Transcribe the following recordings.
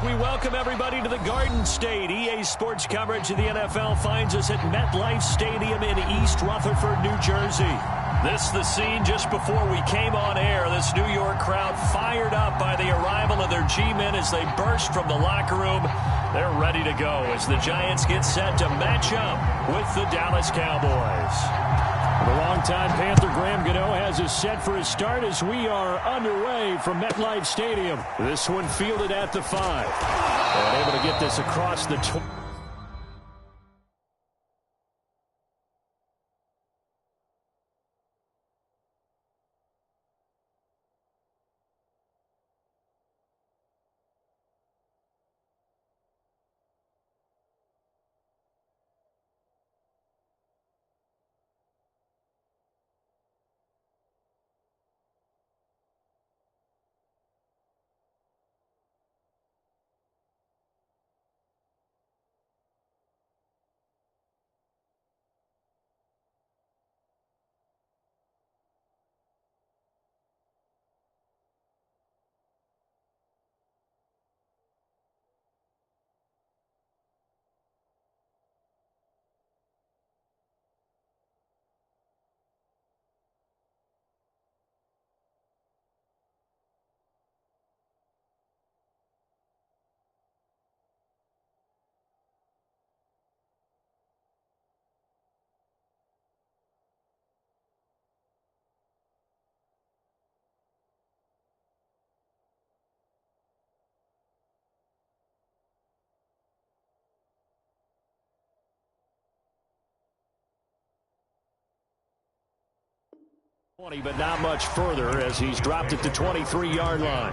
We welcome everybody to the Garden State. EA Sports coverage of the NFL finds us at MetLife Stadium in East Rutherford, New Jersey. This is the scene just before we came on air. This New York crowd fired up by the arrival of their G-men as they burst from the locker room. They're ready to go as the Giants get set to match up with the Dallas Cowboys. The longtime Panther Graham Gano has us set for his start as we are underway from MetLife Stadium. This one fielded at the 5. And able to get this across the 20. But not much further as he's dropped it to 23-yard line.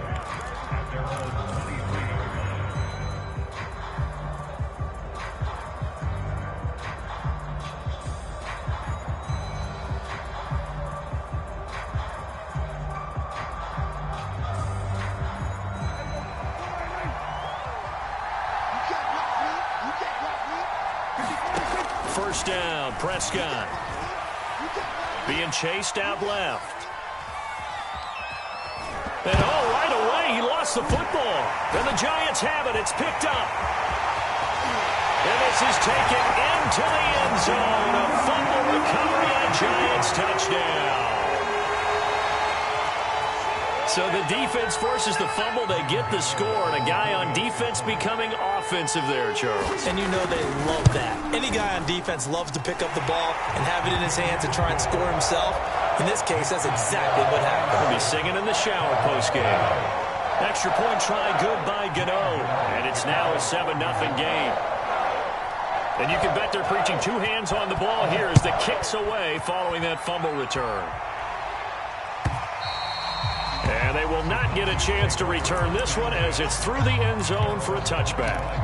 First down, Prescott. Being chased out left. And right away, he lost the football. And the Giants have it. It's picked up. And this is taken into the end zone. A fumble recovery and Giants touchdown. So the defense forces the fumble. They get the score. And a guy on defense becoming offensive there, Charles. And you know they love that. Any guy on defense loves to pick up the ball and have it in his hands and try and score himself. In this case, that's exactly what happened. He'll be singing in the shower postgame. Extra point try good by Gano. And it's now a 7-0 game. And you can bet they're preaching two hands on the ball here as the kick's away following that fumble return. And they will not get a chance to return this one as it's through the end zone for a touchback.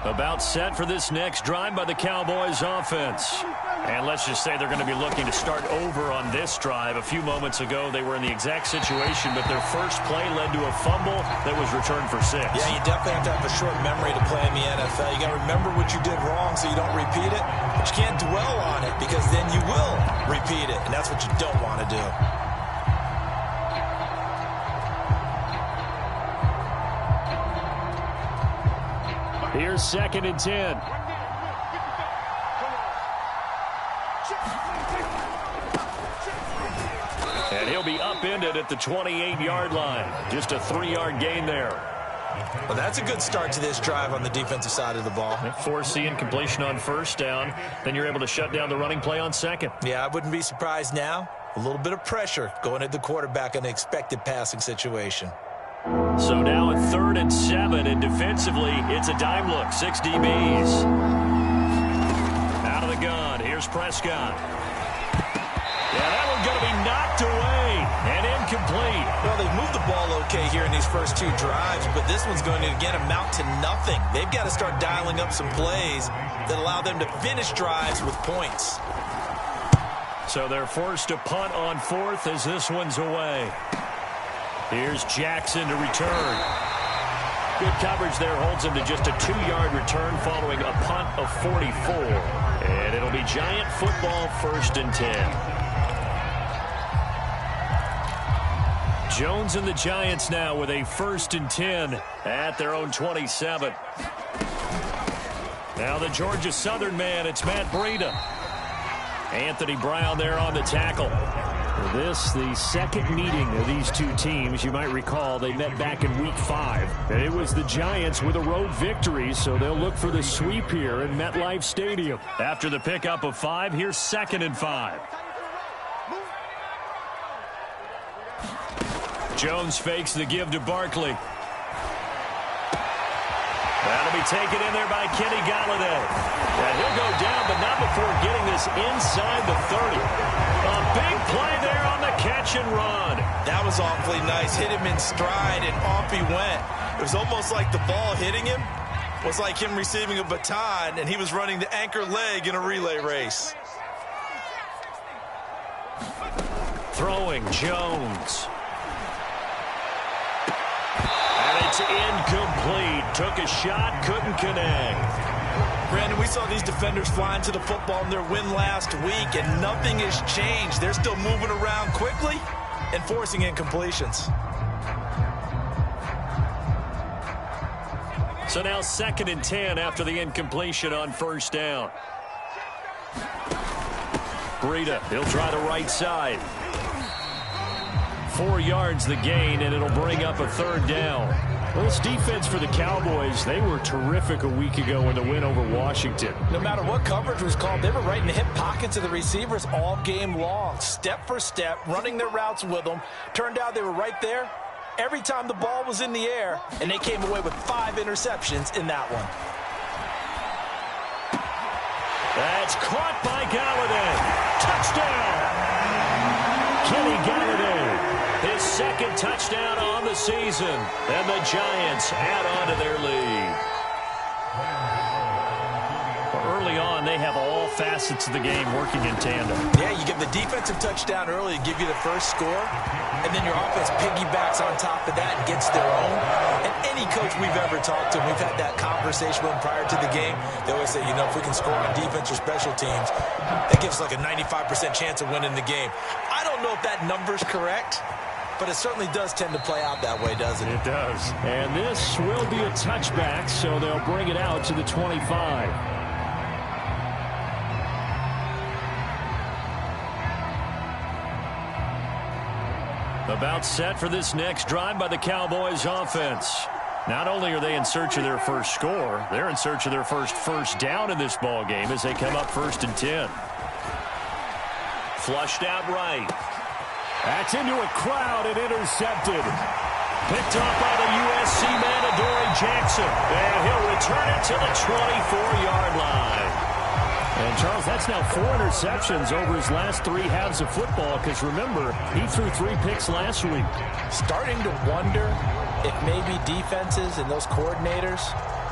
About set for this next drive by the Cowboys offense. And let's just say they're going to be looking to start over on this drive. A few moments ago, they were in the exact situation, but their first play led to a fumble that was returned for 6. Yeah, you definitely have to have a short memory to play in the NFL. You got to remember what you did wrong so you don't repeat it, but you can't dwell on it because then you will repeat it, and that's what you don't want to do. Here's 2nd and 10. And he'll be upended at the 28-yard line. Just a 3-yard gain there. Well, that's a good start to this drive on the defensive side of the ball. Forcing incompletion on first down. Then you're able to shut down the running play on second. Yeah, I wouldn't be surprised now. A little bit of pressure going at the quarterback in an expected passing situation. So now at 3rd and 7, and defensively, it's a dime look. 6 DBs. Out of the gun. Here's Prescott. Yeah, that one's going to be knocked away and incomplete. Well, they've moved the ball okay here in these first 2 drives, but this one's going to, again, amount to nothing. They've got to start dialing up some plays that allow them to finish drives with points. So they're forced to punt on 4th as this one's away. Here's Jackson to return. Good coverage there holds him to just a 2-yard return following a punt of 44. And it'll be Giant football, 1st and 10. Jones and the Giants now with a 1st and 10 at their own 27. Now the Georgia Southern man, it's Matt Breida. Anthony Brown there on the tackle. This, the second meeting of these two teams. You might recall they met back in Week 5. And it was the Giants with a road victory, so they'll look for the sweep here in MetLife Stadium. After the pickup of 5, here's 2nd and 5. Jones fakes the give to Barkley. That'll be taken in there by Kenny Galladay. And he'll go down, but not before getting this inside the 30. A big play there on the catch and run. That was awfully nice. Hit him in stride, and off he went. It was almost like the ball hitting him was like him receiving a baton, and he was running the anchor leg in a relay race. Throwing Jones. It's incomplete. Took a shot, couldn't connect. Brandon, we saw these defenders flying to the football in their win last week, and nothing has changed. They're still moving around quickly and forcing incompletions. So now 2nd and 10 after the incompletion on 1st down. Breida, he'll try the right side. 4 yards the gain, and it'll bring up a 3rd down. Well, this defense for the Cowboys, they were terrific a week ago in the win over Washington. No matter what coverage was called, they were right in the hip pockets of the receivers all game long. Step for step, running their routes with them. Turned out they were right there every time the ball was in the air, and they came away with 5 interceptions in that one. That's caught by Galladay. Touchdown! Kenny Galladay. His 2nd touchdown on the season. And the Giants add on to their lead. Early on, they have all facets of the game working in tandem. Yeah, you get the defensive touchdown early to give you the first score, and then your offense piggybacks on top of that and gets their own. And any coach we've ever talked to, we've had that conversation with them prior to the game. They always say, you know, if we can score on defense or special teams, that gives us like a 95% chance of winning the game. I don't know if that number's correct, but it certainly does tend to play out that way, doesn't it? It does. And this will be a touchback, so they'll bring it out to the 25. About set for this next drive by the Cowboys offense. Not only are they in search of their first score, they're in search of their first down in this ball game as they come up 1st and 10. Flushed out right. That's into a crowd and intercepted. Picked off by the USC man, Adoree Jackson. And he'll return it to the 24-yard line. And, Charles, that's now 4 interceptions over his last 3 halves of football because, remember, he threw 3 picks last week. Starting to wonder if maybe defenses and those coordinators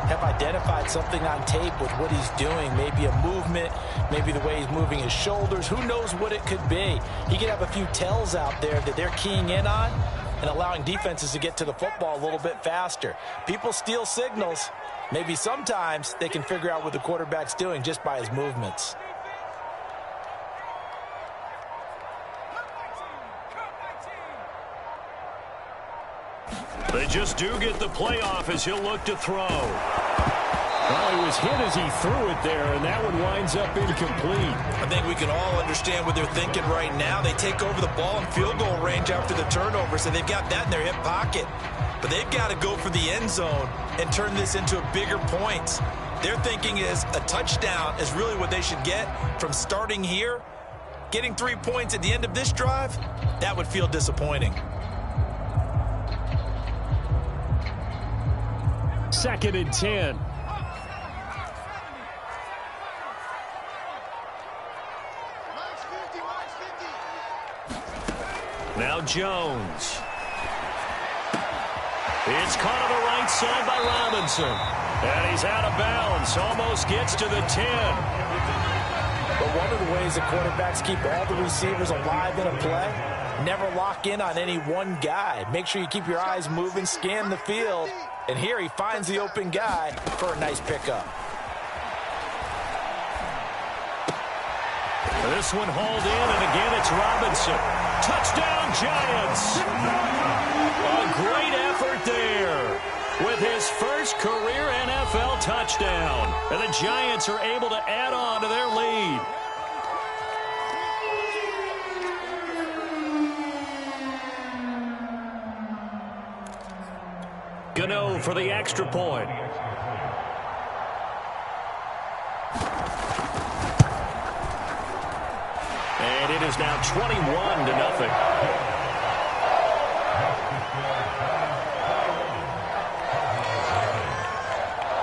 have identified something on tape with what he's doing. Maybe a movement, maybe the way he's moving his shoulders. Who knows what it could be? He could have a few tells out there that they're keying in on and allowing defenses to get to the football a little bit faster. People steal signals. Maybe sometimes they can figure out what the quarterback's doing just by his movements. They just do get the playoff as he'll look to throw. Well, he was hit as he threw it there, and that one winds up incomplete. I think we can all understand what they're thinking right now. They take over the ball in field goal range after the turnover, so they've got that in their hip pocket. But they've got to go for the end zone and turn this into a bigger points. Their thinking is a touchdown is really what they should get from starting here. Getting 3 points at the end of this drive, that would feel disappointing. 2nd and 10. Now Jones. It's caught on the right side by Robinson. And he's out of bounds. Almost gets to the 10. But one of the ways the quarterbacks keep all the receivers alive in a play, never lock in on any one guy. Make sure you keep your eyes moving, scan the field, And here he finds the open guy for a nice pickup. This one hauled in, and again it's Robinson. Touchdown, Giants! A great effort there with his first career NFL touchdown. And the Giants are able to add on to their lead. Gano for the extra point. And it is now 21-0.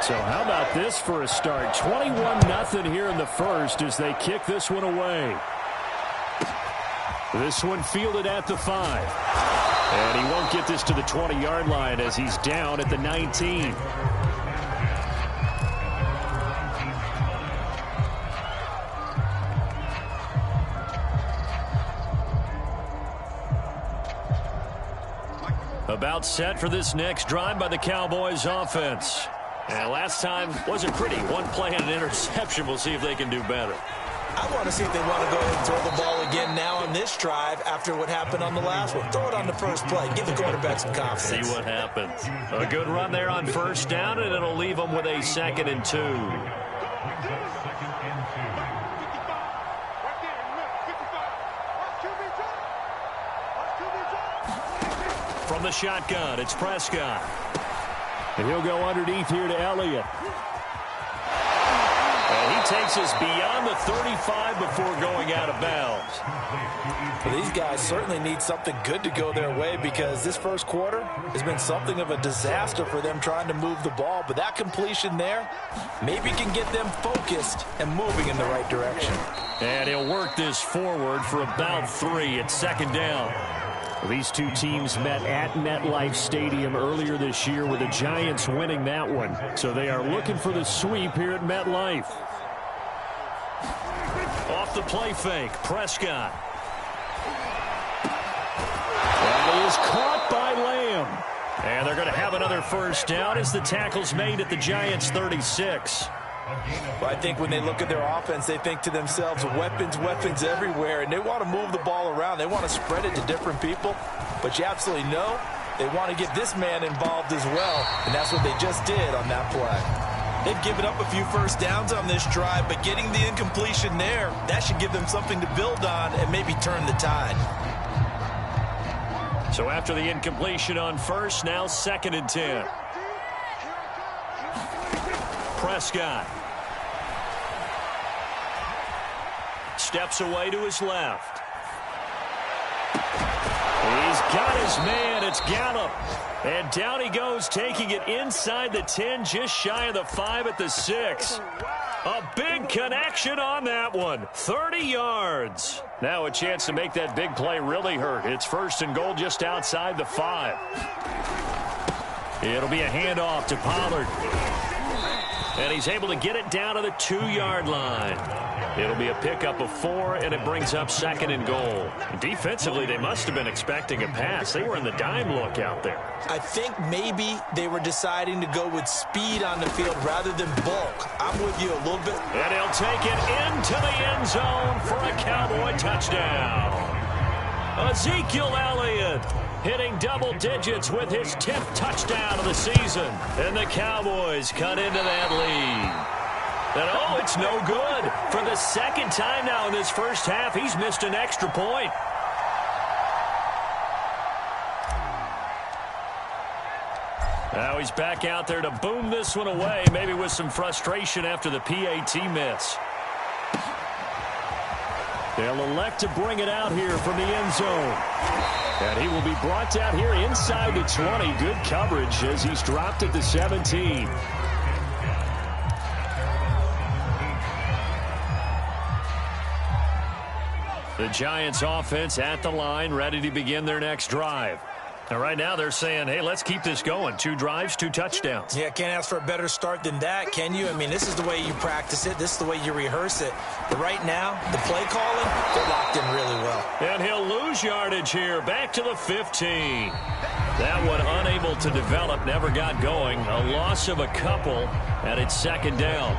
So how about this for a start? 21-0 here in the first as they kick this one away. This one fielded at the 5. And he won't get this to the 20-yard line as he's down at the 19. About set for this next drive by the Cowboys offense. And last time wasn't pretty. One play and an interception. We'll see if they can do better. I want to see if they want to go ahead and throw the ball again now on this drive after what happened on the last one. Throw it on the first play. Give the quarterback some confidence. See what happens. A good run there on first down, and it'll leave them with a 2nd and 2. From the shotgun, it's Prescott. And he'll go underneath here to Elliott. And he takes us beyond the 35 before going out of bounds. Well, these guys certainly need something good to go their way because this first quarter has been something of a disaster for them trying to move the ball. But that completion there maybe can get them focused and moving in the right direction. And he'll work this forward for about 3 at 2nd down. These two teams met at MetLife Stadium earlier this year with the Giants winning that one. So they are looking for the sweep here at MetLife. Off the play fake, Prescott. That is caught by Lamb. And they're going to have another first down as the tackle's made at the Giants' 36. Well, I think when they look at their offense, they think to themselves, weapons, weapons everywhere, and they want to move the ball around. They want to spread it to different people, but you absolutely know they want to get this man involved as well, and that's what they just did on that play. They've given up a few first downs on this drive, but getting the incompletion there, that should give them something to build on and maybe turn the tide. So after the incompletion on first, now 2nd and 10. Prescott. Steps away to his left. He's got his man. It's Gallup. And down he goes, taking it inside the 10, just shy of the 5 at the 6. A big connection on that one. 30 yards. Now a chance to make that big play really hurt. It's 1st and goal just outside the 5. It'll be a handoff to Pollard. And he's able to get it down to the 2-yard line. It'll be a pickup of 4, and it brings up 2nd and goal. Defensively, they must have been expecting a pass. They were in the dime look out there. I think maybe they were deciding to go with speed on the field rather than bulk. I'm with you a little bit. And he'll take it into the end zone for a Cowboy touchdown. Ezekiel Elliott hitting double digits with his 10th touchdown of the season. And the Cowboys cut into that lead. And oh, it's no good. For the 2nd time now in this first half, he's missed an extra point. Now he's back out there to boom this one away, maybe with some frustration after the PAT miss. They'll elect to bring it out here from the end zone. And he will be brought down here inside the 20. Good coverage as he's dropped at the 17. The Giants offense at the line, ready to begin their next drive. And right now they're saying, hey, let's keep this going. 2 drives, 2 touchdowns. Yeah, can't ask for a better start than that, can you? I mean, this is the way you practice it. This is the way you rehearse it. But right now, the play calling, they're locked in really well. And he'll lose yardage here. Back to the 15. That one unable to develop, never got going. A loss of a couple, and it's second down.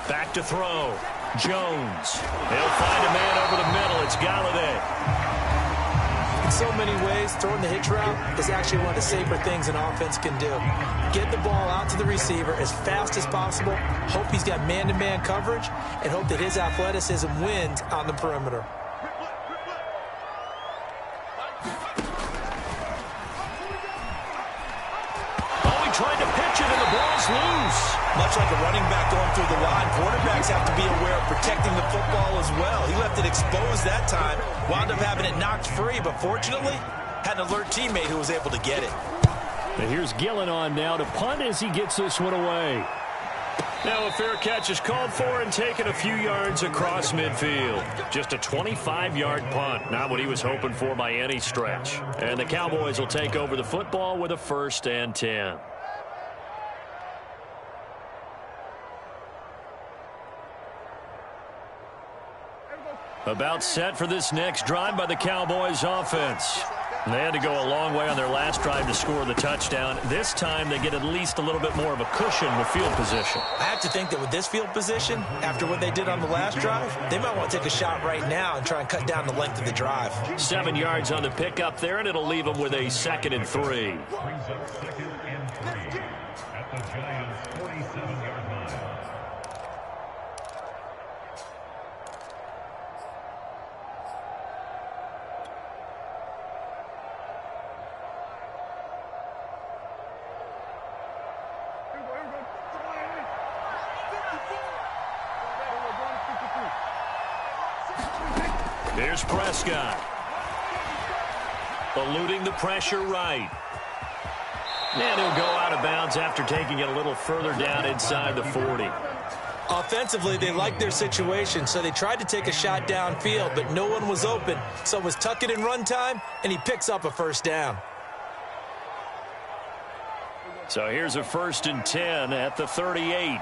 Back to throw. Jones. He'll find a man over the middle. It's Galladay. In so many ways, throwing the hitch route is actually one of the safer things an offense can do. Get the ball out to the receiver as fast as possible, hope he's got man-to-man coverage, and hope that his athleticism wins on the perimeter. Oh, he tried to pitch it, and the ball's loose. Much like a running back going through the line, quarterbacks have to be aware of protecting the football as well. He left it exposed that time, wound up having it knocked free, but fortunately, had an alert teammate who was able to get it. And here's Gillen on now to punt as he gets this one away. Now a fair catch is called for and taken a few yards across midfield. Just a 25-yard punt, not what he was hoping for by any stretch. And the Cowboys will take over the football with a 1st and 10. About set for this next drive by the Cowboys offense. They had to go a long way on their last drive to score the touchdown. This time they get at least a little bit more of a cushion with field position. I have to think that with this field position, after what they did on the last drive, they might want to take a shot right now and try and cut down the length of the drive. 7 yards on the pickup there, and it'll leave them with a 2nd and 3. At the Giants' 47-yard line. Here's Prescott. Eluding the pressure right. And he'll go out of bounds after taking it a little further down inside the 40. Offensively, they liked their situation, so they tried to take a shot downfield, but no one was open. So it was tuck it in run time, and he picks up a 1st down. So here's a 1st and 10 at the 38.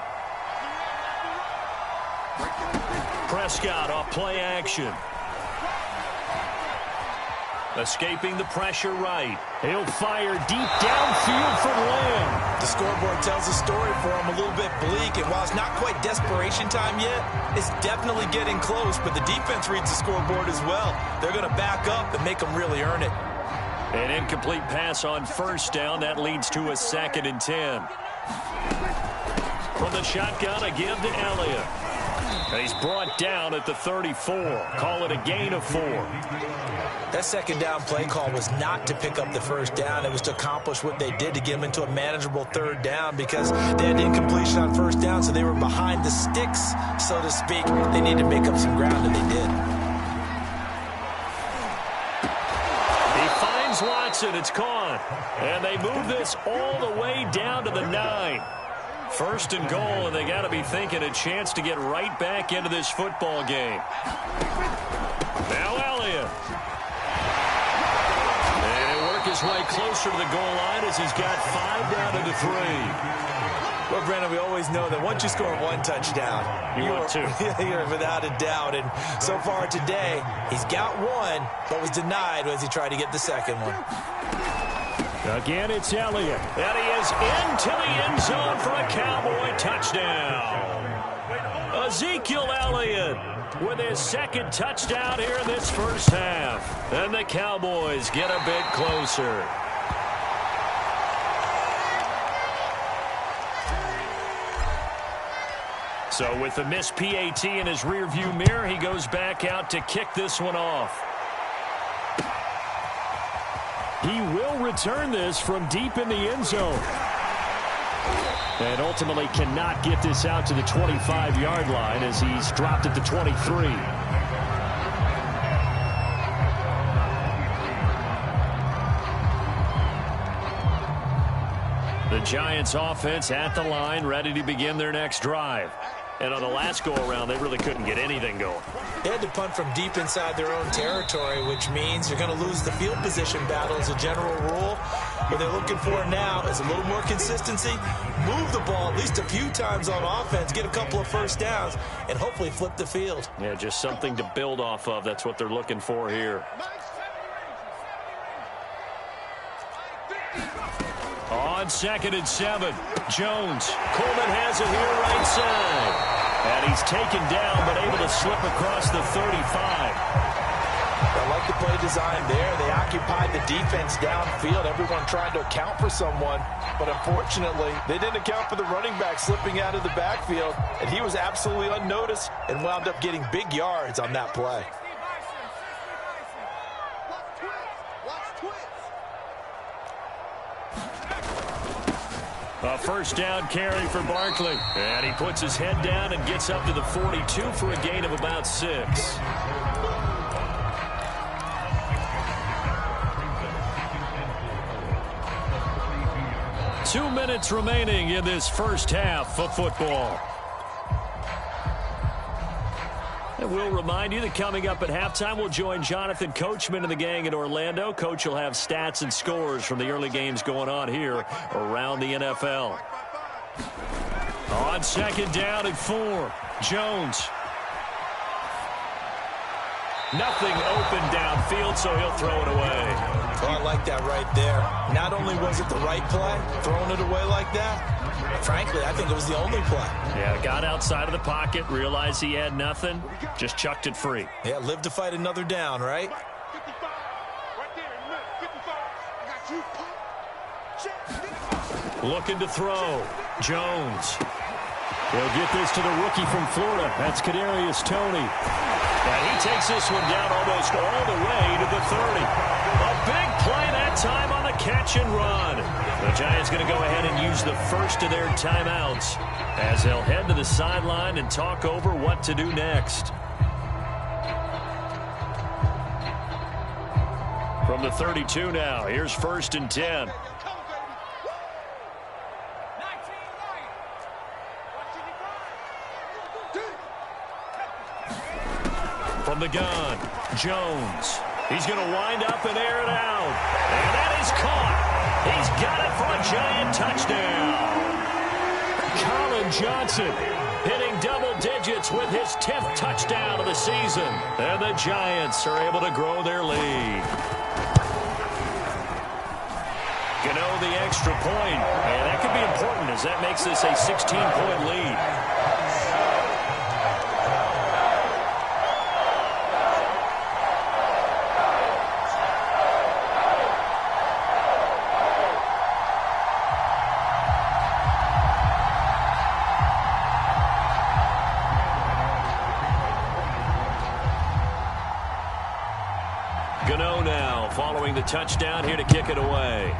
Prescott off play action. Escaping the pressure right. He'll fire deep downfield from Lamb. The scoreboard tells a story for him, a little bit bleak, and while it's not quite desperation time yet, it's definitely getting close, but the defense reads the scoreboard as well. They're going to back up and make them really earn it. An incomplete pass on 1st down. That leads to a 2nd and 10. From the shotgun, a give to Elliott. He's brought down at the 34. Call it a gain of 4. That 2nd down play call was not to pick up the 1st down. It was to accomplish what they did to get them into a manageable 3rd down because they had incompletion on 1st down, so they were behind the sticks, so to speak. They needed to make up some ground, and they did. He finds Watson. It's caught. And they move this all the way down to the 9. 1st and goal, and they got to be thinking a chance to get right back into this football game. Now Elliott. And he'll work his way closer to the goal line as he's got 5 down to the 3. Well, Brandon, we always know that once you score 1 touchdown, you want 2. You're without a doubt. And so far today, he's got 1, but was denied as he tried to get the 2nd one. Again, it's Elliott. And he is into the end zone for a Cowboy touchdown. Ezekiel Elliott with his 2nd touchdown here in this 1st half. And the Cowboys get a bit closer. So with the missed PAT in his rearview mirror, he goes back out to kick this one off. He will return this from deep in the end zone. And ultimately cannot get this out to the 25-yard line as he's dropped at the 23. The Giants offense at the line, ready to begin their next drive. And on the last go-around, they really couldn't get anything going. They had to punt from deep inside their own territory, which means you're going to lose the field position battle as a general rule. What they're looking for now is a little more consistency, move the ball at least a few times on offense, get a couple of first downs, and hopefully flip the field. Yeah, just something to build off of. That's what they're looking for here. On 2nd and 7, Jones. Coleman has it here right side. And he's taken down, but able to slip across the 35. I like the play design there. They occupied the defense downfield. Everyone trying to account for someone. But unfortunately, they didn't account for the running back slipping out of the backfield. And he was absolutely unnoticed and wound up getting big yards on that play. A first down carry for Barkley. And he puts his head down and gets up to the 42 for a gain of about 6. 2 minutes remaining in this first half of football. And we'll remind you that coming up at halftime, we'll join Jonathan Coachman and the gang in Orlando. Coach will have stats and scores from the early games going on here around the NFL. On 2nd down and 4, Jones. Nothing open downfield, so he'll throw it away. Oh, I like that right there. Not only was it the right play, throwing it away like that, frankly, I think it was the only play. Yeah, got outside of the pocket, realized he had nothing, just chucked it free. Yeah, live to fight another down, right? Looking to throw. Jones. He'll get this to the rookie from Florida. That's Kadarius Toney. And he takes this one down almost all the way to the 30. A big play that time on the catch and run. The Giants going to go ahead and use the first of their timeouts as they'll head to the sideline and talk over what to do next. From the 32 now, here's 1st and 10. From the gun, Jones. He's going to wind up and air it out. And that is caught. He's got it for a Giant touchdown. Colin Johnson hitting double digits with his 10th touchdown of the season. And the Giants are able to grow their lead. Gano the extra point. And that could be important as that makes this a 16-point lead. Gano now following the touchdown here to kick it away.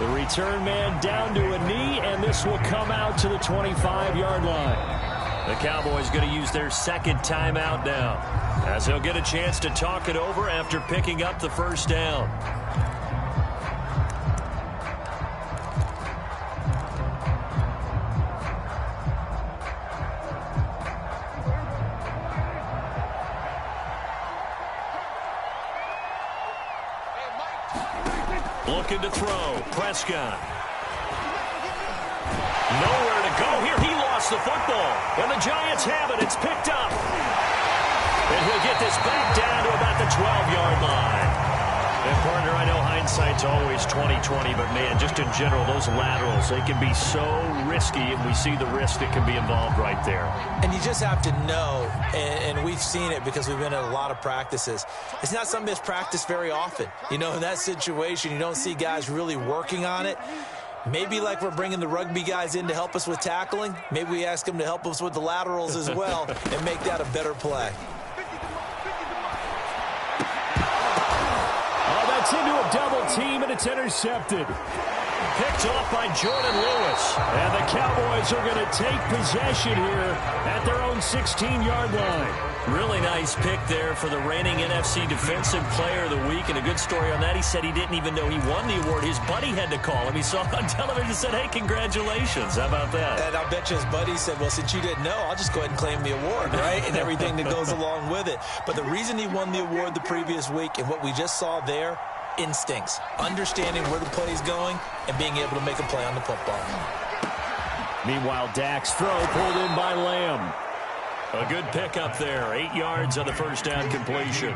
The return man down to a knee, and this will come out to the 25-yard line. The Cowboys going to use their second timeout now, as they'll get a chance to talk it over after picking up the first down. Looking to throw. Prescott. Nowhere to go here. He lost the football. And the Giants have it. It's picked up. And he'll get this back down to about the 12-yard line. And, partner, I know hindsight's always 20/20, but, man, just in general, those laterals, they can be so risky, and we see the risk that can be involved right there. And you just have to know, and we've seen it because we've been at a lot of practices, it's not something that's practiced very often. You know, in that situation, you don't see guys really working on it. Maybe like we're bringing the rugby guys in to help us with tackling, maybe we ask them to help us with the laterals as well and make that a better play. Into a double team, and it's intercepted. Picked off by Jordan Lewis. And the Cowboys are going to take possession here at their own 16-yard line. Really nice pick there for the reigning NFC Defensive Player of the Week. And a good story on that. He said he didn't even know he won the award. His buddy had to call him. He saw it on television and said, hey, congratulations. How about that? And I'll bet you his buddy said, well, since you didn't know, I'll just go ahead and claim the award, right? And everything that goes along with it. But the reason he won the award the previous week and what we just saw there, instincts, understanding where the play is going and being able to make a play on the football. Meanwhile, Dak's throw pulled in by Lamb. A good pickup there. 8 yards on the first down completion.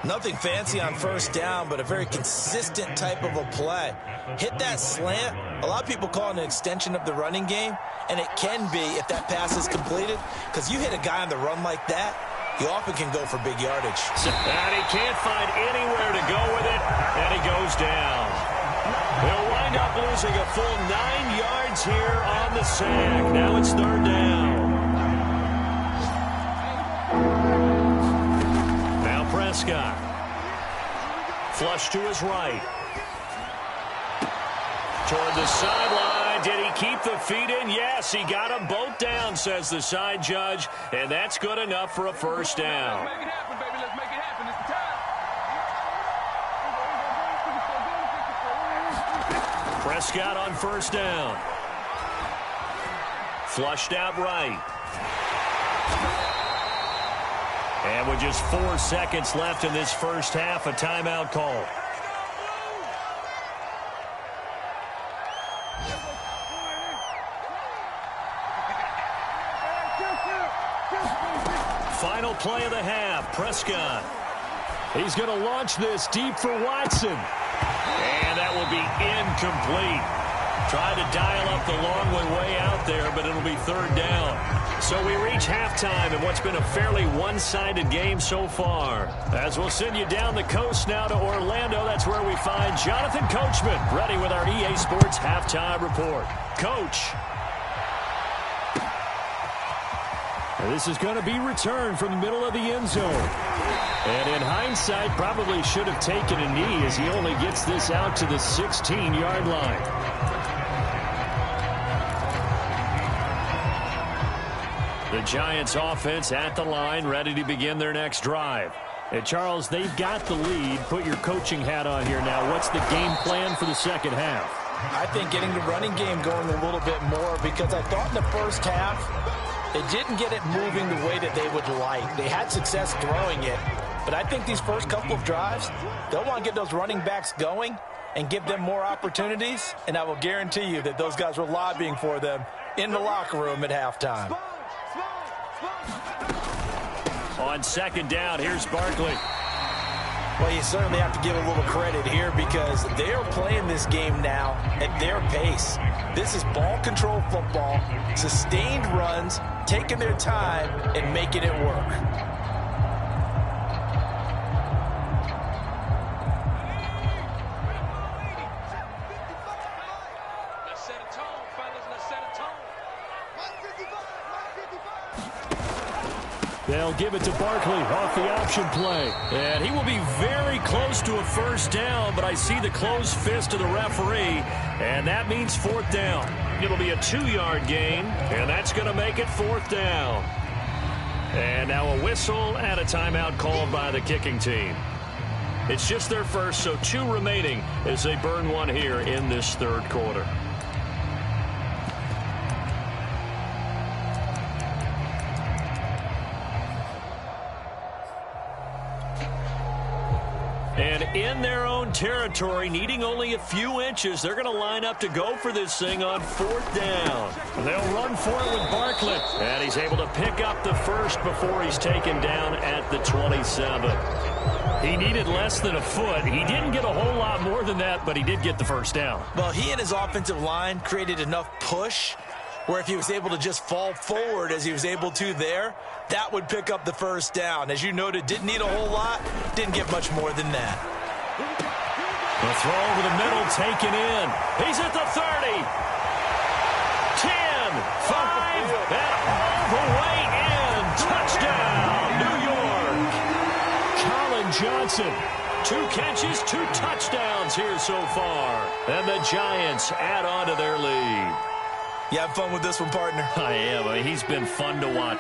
Nothing fancy on first down, but a very consistent type of a play. Hit that slant. A lot of people call it an extension of the running game, and it can be if that pass is completed, because you hit a guy on the run like that, you often can go for big yardage. And he can't find anywhere to go with it, and he goes down. They'll wind up losing a full 9 yards here on the sack. Now it's third down. Now Prescott. Flush to his right. Toward the sideline. Did he keep the feet in? Yes, he got them both down, says the side judge. And that's good enough for a first down. Make it happen, baby. Let's make it happen. It's the time. Prescott on first down. Flushed out right. And with just 4 seconds left in this first half, a timeout call. Final play of the half, Prescott. He's going to launch this deep for Watson. And that will be incomplete. Tried to dial up the long way out there, but it'll be third down. So we reach halftime in what's been a fairly one-sided game so far. As we'll send you down the coast now to Orlando, that's where we find Jonathan Coachman, ready with our EA Sports Halftime Report. Coach. This is going to be returned from the middle of the end zone. And in hindsight, probably should have taken a knee as he only gets this out to the 16-yard line. The Giants offense at the line, ready to begin their next drive. And Charles, they've got the lead. Put your coaching hat on here now. What's the game plan for the second half? I think getting the running game going a little bit more, because I thought in the first half they didn't get it moving the way that they would like. They had success throwing it, but I think these first couple of drives, they'll want to get those running backs going and give them more opportunities, and I will guarantee you that those guys were lobbying for them in the locker room at halftime. On second down, here's Barkley. Well, you certainly have to give a little credit here because they are playing this game now at their pace. This is ball control football, sustained runs, taking their time and making it work. Let's set a tone, fellas. Let's set a tone. They'll give it to Barkley off the option play. And he will be very close to a first down, but I see the closed fist of the referee, and that means fourth down. It'll be a 2-yard gain, and that's going to make it fourth down. And now a whistle and a timeout called by the kicking team. It's just their first, so 2 remaining as they burn one here in this third quarter. And in their own territory, needing only a few inches, they're going to line up to go for this thing on fourth down. They'll run for it with Barkley. And he's able to pick up the first before he's taken down at the 27. He needed less than a foot. He didn't get a whole lot more than that, but he did get the first down. Well, he and his offensive line created enough push where if he was able to just fall forward as he was able to there, that would pick up the first down. As you noted, didn't need a whole lot, didn't get much more than that. The throw over the middle, taken in. He's at the 30. 10, 5, and all the way in. Touchdown, New York. Colin Johnson 2 catches, 2 touchdowns here so far. And the Giants add on to their lead. You have fun with this one, partner? I am. He's been fun to watch.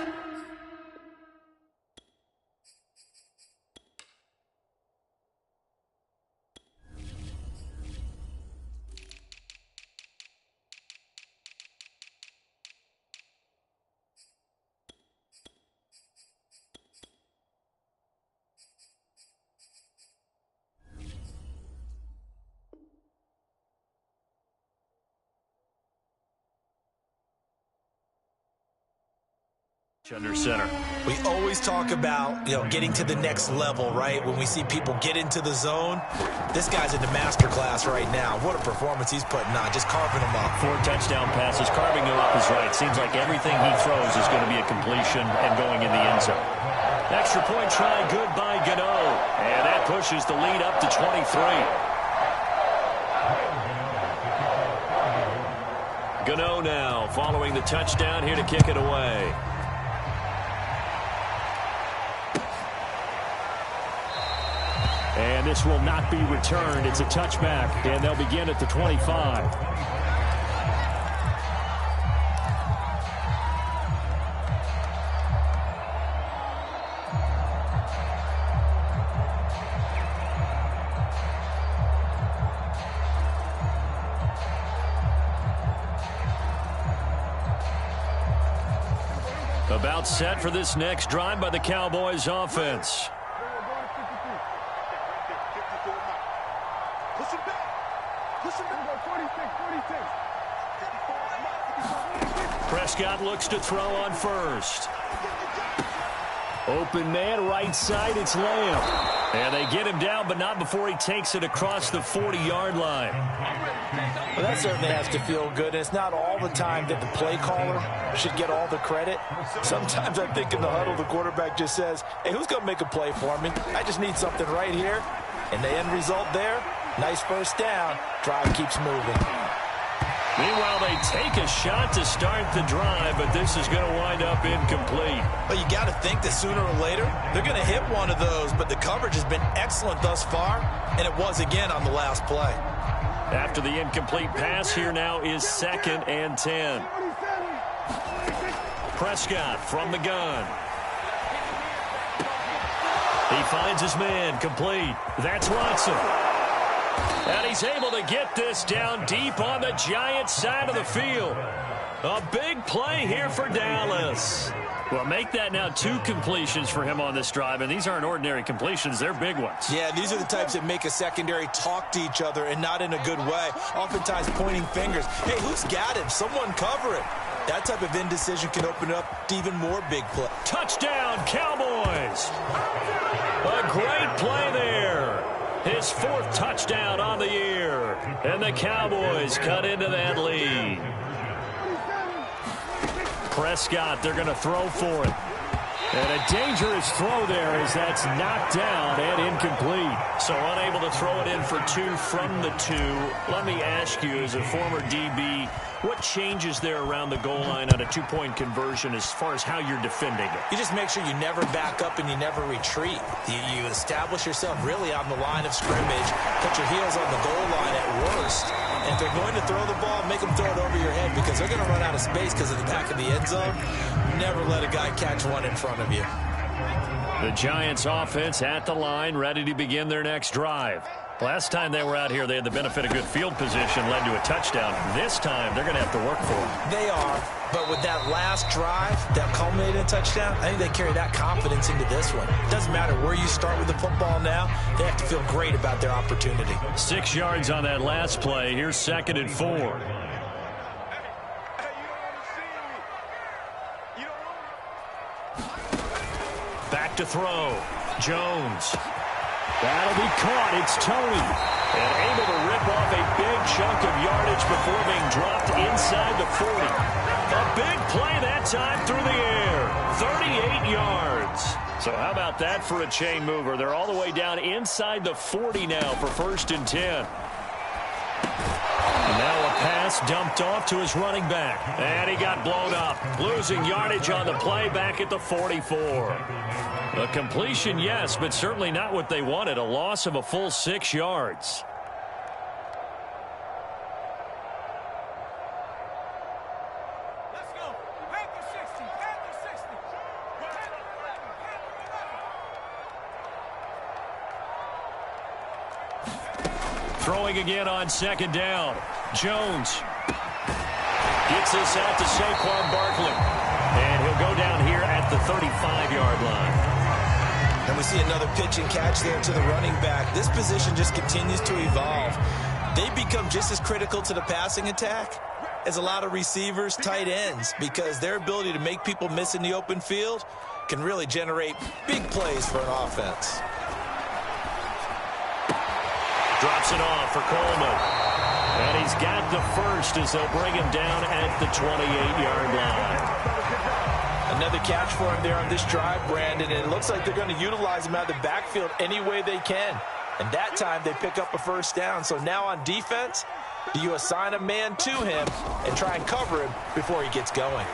Under center. We always talk about, getting to the next level, right? When we see people get into the zone, this guy's in the master class right now. What a performance he's putting on, just carving them up. 4 touchdown passes, carving them up is right. Seems like everything he throws is going to be a completion and going in the end zone. Extra point try, good by Gano. And that pushes the lead up to 23. Gano now following the touchdown here to kick it away. And this will not be returned. It's a touchback, and they'll begin at the 25. About set for this next drive by the Cowboys offense. Prescott looks to throw on first. Open man, right side, it's Lamb. And they get him down, but not before he takes it across the 40-yard line. Well, that certainly has to feel good. It's not all the time that the play caller should get all the credit. Sometimes I think in the huddle, the quarterback just says, hey, who's going to make a play for me? I just need something right here. And the end result there, nice first down. Drive keeps moving. Meanwhile, they take a shot to start the drive, but this is going to wind up incomplete. Well, you got to think that sooner or later, they're going to hit one of those, but the coverage has been excellent thus far, and it was again on the last play. After the incomplete pass, here now is 2nd and 10. Prescott from the gun. He finds his man, complete. That's Watson. And he's able to get this down deep on the Giants side of the field. A big play here for Dallas. Well, make that now 2 completions for him on this drive, and these aren't ordinary completions. They're big ones. Yeah, these are the types that make a secondary talk to each other, and not in a good way. Oftentimes pointing fingers. Hey, who's got him? Someone cover it. That type of indecision can open up to even more big play. Touchdown, Cowboys. A great play there. His 4th touchdown on the year. And the Cowboys cut into that lead. Prescott, they're going to throw for it. And a dangerous throw there as that's knocked down and incomplete. So unable to throw it in for 2 from the 2. Let me ask you, as a former DB, what changes there around the goal line on a 2-point conversion as far as how you're defending it? You just make sure you never back up and you never retreat. You establish yourself really on the line of scrimmage, put your heels on the goal line at worst, and if they're going to throw the ball, make them throw it over your head because they're going to run out of space because of the back of the end zone. Never let a guy catch one in front of you. The Giants offense at the line, ready to begin their next drive. Last time they were out here, they had the benefit of good field position, led to a touchdown. This time, they're going to have to work for it. They are, but with that last drive that culminated in a touchdown, I think they carry that confidence into this one. It doesn't matter where you start with the football now. They have to feel great about their opportunity. 6 yards on that last play. Here's 2nd and 4. Back to throw. Jones. That'll be caught. It's Tony. And able to rip off a big chunk of yardage before being dropped inside the 40. A big play that time through the air. 38 yards. So how about that for a chain mover? They're all the way down inside the 40 now for 1st and 10. And now a pass pass dumped off to his running back. And he got blown up. Losing yardage on the play back at the 44. A completion, yes, but certainly not what they wanted. A loss of a full 6 yards. Throwing again on 2nd down. Jones gets this out to Saquon Barkley. And he'll go down here at the 35-yard line. And we see another pitch and catch there to the running back. This position just continues to evolve. They become just as critical to the passing attack as a lot of receivers, tight ends, because their ability to make people miss in the open field can really generate big plays for an offense. Drops it off for Coleman. And he's got the first as they'll bring him down at the 28-yard line. Another catch for him there on this drive, Brandon, and it looks like they're going to utilize him out of the backfield any way they can. And that time they pick up a first down. So now on defense, do you assign a man to him and try and cover him before he gets going?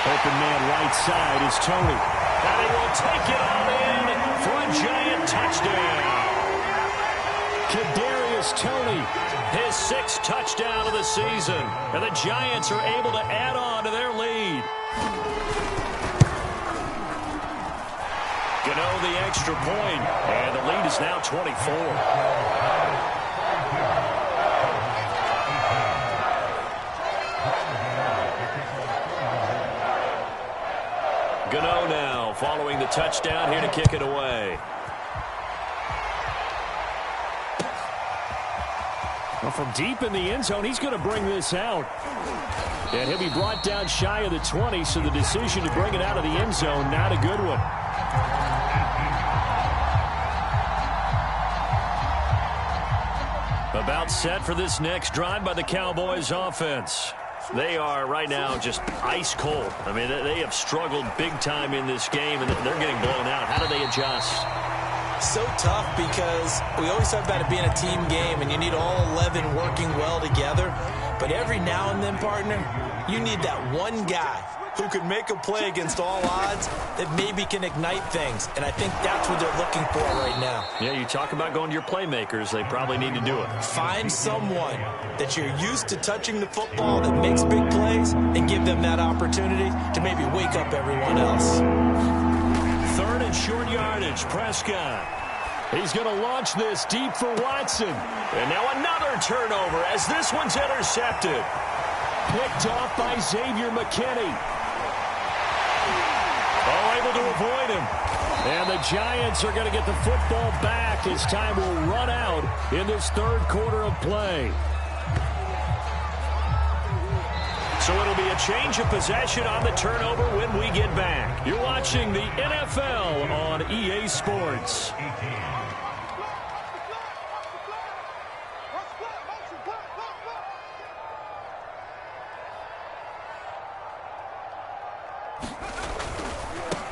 Open man right side is Tony. And he will take it all in for a giant touchdown. Kadarius Toney, his 6th touchdown of the season. And the Giants are able to add on to their lead. Gano the extra point, and the lead is now 24. Gano now following the touchdown here to kick it away. Well, from deep in the end zone, he's going to bring this out. And he'll be brought down shy of the 20, so the decision to bring it out of the end zone, not a good one. About set for this next drive by the Cowboys offense. They are right now just ice cold. I mean, they have struggled big time in this game, and they're getting blown out. How do they adjust? So tough because we always talk about it being a team game, and you need all 11 working well together. But every now and then, partner, you need that one guy who could make a play against all odds that maybe can ignite things. And I think that's what they're looking for right now. Yeah, you talk about going to your playmakers. They probably need to do it. Find someone that you're used to touching the football that makes big plays and give them that opportunity to maybe wake up everyone else. 3rd and short yardage. Prescott. He's going to launch this deep for Watson. And now another turnover as this one's intercepted. Picked off by Xavier McKinney. Oh, able to avoid him. And the Giants are going to get the football back as time will run out in this 3rd quarter of play. So it'll be a change of possession on the turnover when we get back. You're watching the NFL on EA Sports.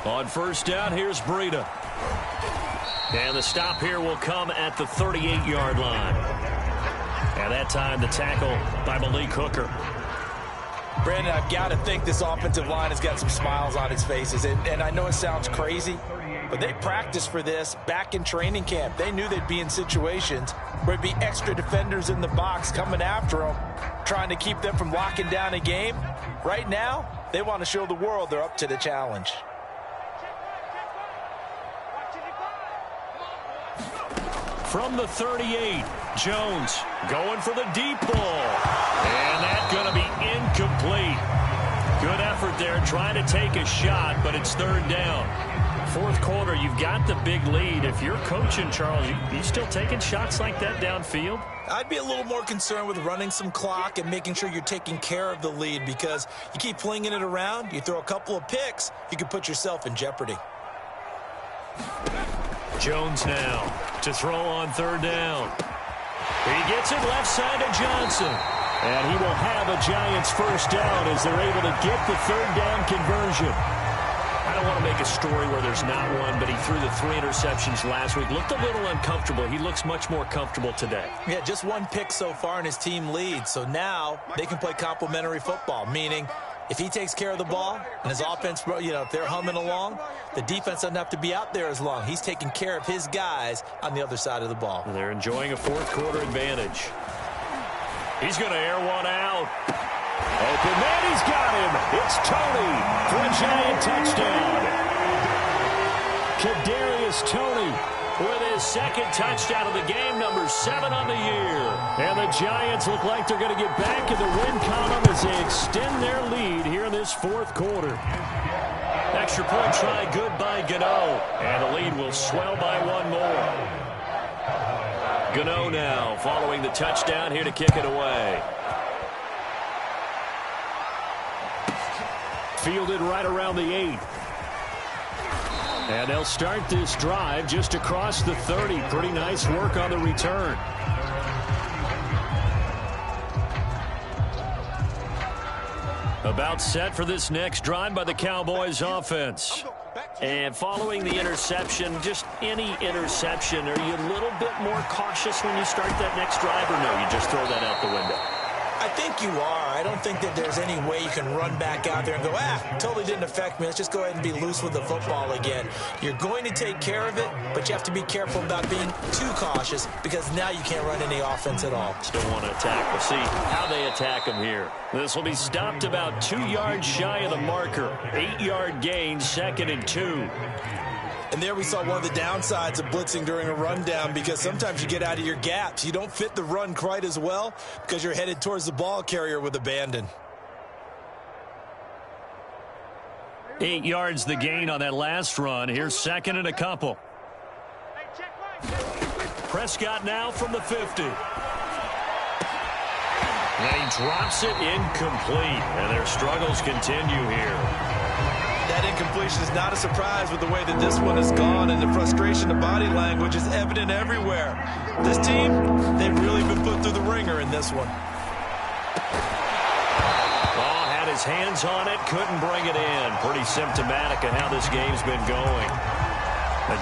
On 1st down, here's Breida. And the stop here will come at the 38-yard line. And that time the tackle by Malik Hooker. Brandon, I've got to think this offensive line has got some smiles on its faces. And I know it sounds crazy, but they practiced for this back in training camp. They knew they'd be in situations where there'd be extra defenders in the box coming after them, trying to keep them from locking down a game. Right now, they want to show the world they're up to the challenge. From the 38, Jones going for the deep ball. And that's going to be incomplete. Good effort there trying to take a shot, but it's 3rd down. 4th quarter, you've got the big lead. If you're coaching, Charles, you still taking shots like that downfield? I'd be a little more concerned with running some clock and making sure you're taking care of the lead, because you keep flinging it around, you throw a couple of picks, you can put yourself in jeopardy. Jones now to throw on 3rd down. He gets it left side to Johnson. And he will have a Giants first down as they're able to get the 3rd down conversion. I don't want to make a story where there's not one, but he threw the 3 interceptions last week. Looked a little uncomfortable. He looks much more comfortable today. Yeah, just 1 pick so far and his team leads. So now they can play complementary football, meaning if he takes care of the ball and his offense, if they're humming along, the defense doesn't have to be out there as long. He's taking care of his guys on the other side of the ball. And they're enjoying a 4th quarter advantage. He's going to air one out. Open man, he's got him. It's Tony for a Giant touchdown. Kadarius Toney with his 2nd touchdown of the game, number 7 on the year. And the Giants look like they're going to get back in the win column as they extend their lead here in this 4th quarter. Extra point try good by Gano. And the lead will swell by 1 more. Gano now following the touchdown here to kick it away. Fielded right around the 8. And they'll start this drive just across the 30. Pretty nice work on the return. About set for this next drive by the Cowboys offense. And following the interception, just any interception, are you a little bit more cautious when you start that next drive, or no, you just throw that out the window? I think you are. I don't think that there's any way you can run back out there and go, totally didn't affect me. Let's just go ahead and be loose with the football again. You're going to take care of it, but you have to be careful about being too cautious because now you can't run any offense at all. Still want to attack. We'll see how they attack him here. This will be stopped about 2 yards shy of the marker. 8-yard gain, 2nd and 2. And there we saw one of the downsides of blitzing during a rundown because sometimes you get out of your gaps. You don't fit the run quite as well because you're headed towards the ball carrier with abandon. 8 yards the gain on that last run. Here's 2nd and a couple. Prescott now from the 50. And he drops it incomplete. And their struggles continue here. That incompletion is not a surprise with the way that this one has gone, and the frustration of body language is evident everywhere. This team, they've really been put through the ringer in this one. Ball had his hands on it, couldn't bring it in. Pretty symptomatic of how this game's been going.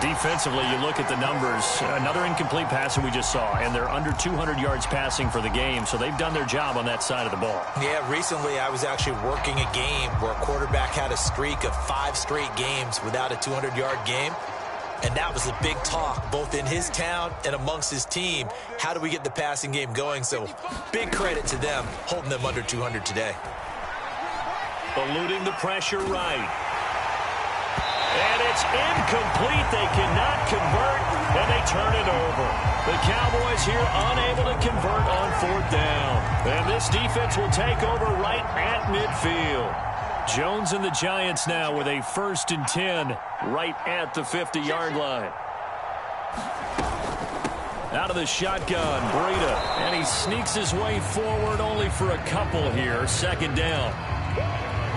Defensively, you look at the numbers. Another incomplete pass that we just saw, and they're under 200 yards passing for the game, so they've done their job on that side of the ball. Yeah, recently I was actually working a game where a quarterback had a streak of 5 straight games without a 200-yard game, and that was a big talk both in his town and amongst his team. How do we get the passing game going? So big credit to them holding them under 200 today. Eluding the pressure right. And it's incomplete. They cannot convert, and they turn it over. The Cowboys here unable to convert on 4th down. And this defense will take over right at midfield. Jones and the Giants now with a 1st and 10 right at the 50-yard line. Out of the shotgun, Breida, and he sneaks his way forward only for a couple here. 2nd down.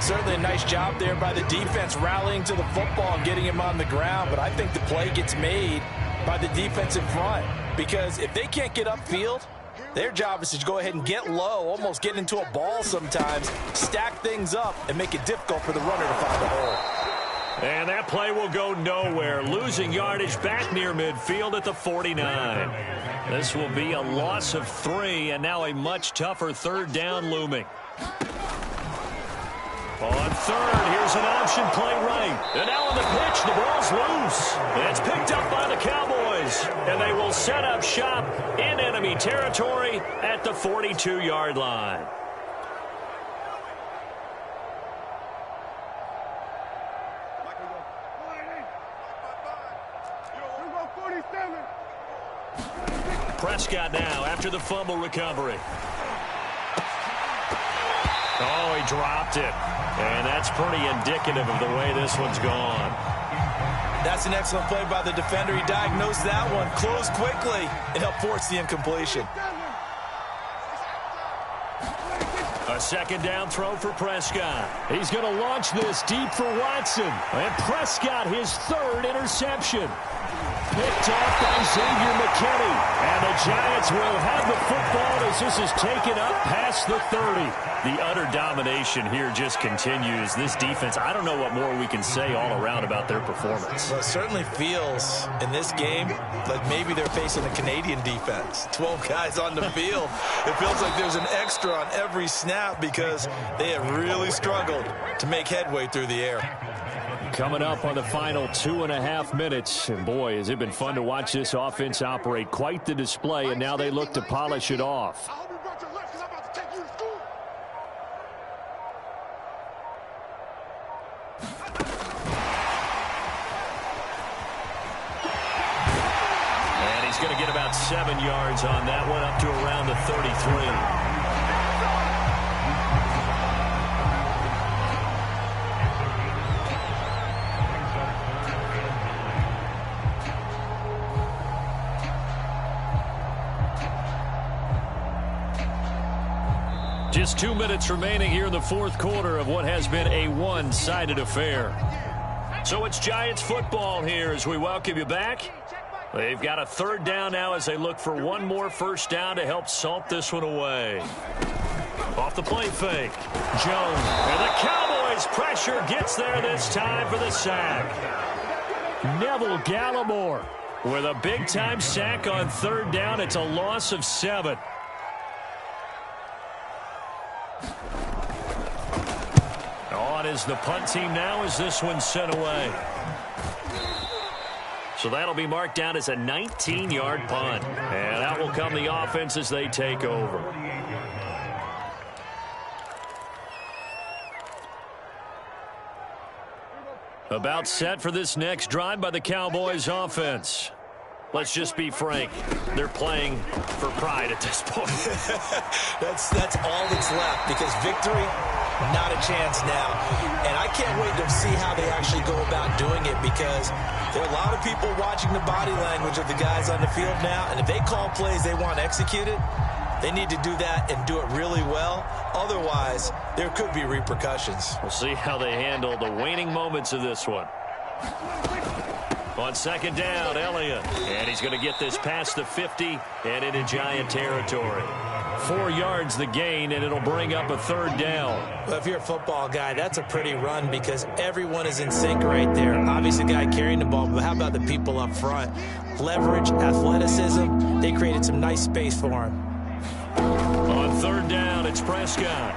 Certainly a nice job there by the defense rallying to the football and getting him on the ground, but I think the play gets made by the defense in front because if they can't get upfield, their job is to go ahead and get low, almost get into a ball sometimes, stack things up, and make it difficult for the runner to find a hole. And that play will go nowhere, losing yardage back near midfield at the 49. This will be a loss of 3, and now a much tougher 3rd down looming. On 3rd, here's an option play right. And now on the pitch, the ball's loose. And it's picked up by the Cowboys. And they will set up shop in enemy territory at the 42-yard line. Prescott now after the fumble recovery. Oh, he dropped it. And that's pretty indicative of the way this one's gone. That's an excellent play by the defender. He diagnosed that one, closed quickly, and helped force the incompletion. A 2nd down throw for Prescott. He's going to launch this deep for Watson. And Prescott, his 3rd interception. picked off by Xavier McKinney. And the Giants will have the football as this is taken up past the 30. The utter domination here just continues. This defense, I don't know what more we can say all around about their performance. Well, it certainly feels in this game like maybe they're facing a Canadian defense. 12 guys on the field. It feels like there's an extra on every snap because they have really struggled to make headway through the air. Coming up on the final 2.5 minutes. And boy, has it been fun to watch this offense operate. Quite the display, and now they look to polish it off. And he's going to get about 7 yards on that one, up to around the 33. Just 2 minutes remaining here in the fourth quarter of what has been a one-sided affair. So it's Giants football here as we welcome you back. They've got a third down now as they look for one more first down to help salt this one away. Off the play fake. Jones. And the Cowboys pressure gets there this time for the sack. Neville Gallimore with a big-time sack on third down. It's a loss of 7. On is the punt team now as this one's sent away. So that'll be marked down as a 19-yard punt. And out will come the offense as they take over. About set for this next drive by the Cowboys offense. Let's just be frank. They're playing for pride at this point. That's all that's left because victory, not a chance now. And I can't wait to see how they actually go about doing it because there are a lot of people watching the body language of the guys on the field now. And if they call plays they want executed, they need to do that and do it really well. Otherwise, there could be repercussions. We'll see how they handle the waning moments of this one. On second down, Elliott. And he's going to get this past the 50 and into Giant territory. 4 yards the gain, and it'll bring up a third down. Well, if you're a football guy, that's a pretty run because everyone is in sync right there. Obviously, the guy carrying the ball, but how about the people up front? Leverage, athleticism, they created some nice space for him. On third down, it's Prescott.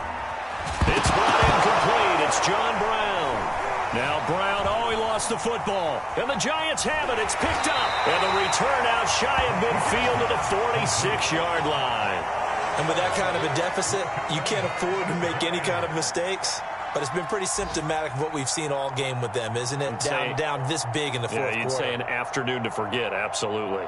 It's brought incomplete. It's John Brown. Now Brown, he lost the football. And the Giants have it. It's picked up. And the return out shy of midfield to the 46-yard line. And with that kind of a deficit, you can't afford to make any kind of mistakes. But it's been pretty symptomatic of what we've seen all game with them, isn't it? Down this big in the fourth quarter. Yeah, you'd say an afternoon to forget, absolutely.